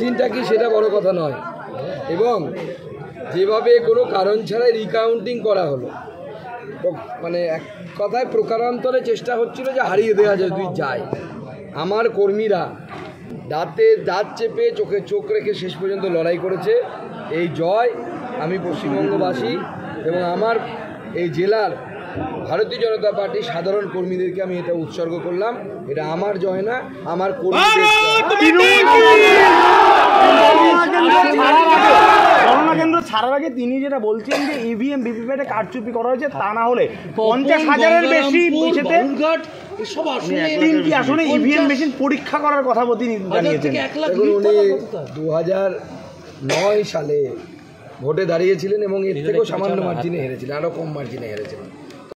মেশিনটা কি সেটা বড় কথা নয়, এবং যেভাবে কোনো কারণ ছাড়াই রিকাউন্টিং করা হলো, মানে এক কথায় প্রকারান্তরে চেষ্টা হচ্ছিল যে হারিয়ে দেওয়া যদি যায়। আমার কর্মীরা দাঁতে দাঁত চেপে চোখে চোখ রেখে শেষ পর্যন্ত লড়াই করেছে। এই জয় আমি পশ্চিমবঙ্গবাসী এবং আমার এই জেলার ভারতীয় জনতা পার্টির সাধারণ কর্মীদেরকে আমি এটা উৎসর্গ করলাম। এটা আমার জয় না, আমার কর্মীদের। গণনা কেন্দ্র ছাড়ার আগে তিনি যেটা বলছেন যে ইভিএম ভিভিপ্যাটে কারচুপি করা হয়েছে, তা না হলে 50,000-এর বেশি পিছেতে 3টি আসনে ইভিএম মেশিন পরীক্ষা করার কথা তিনি জানিয়েছেন। দেখুন, উনি 2009 সালে ভোটে দাঁড়িয়েছিলেন এবং এর থেকেও সামান্য মার্জিনে হেরেছিলেন, আরও কম মার্জিনে হেরেছিলেন।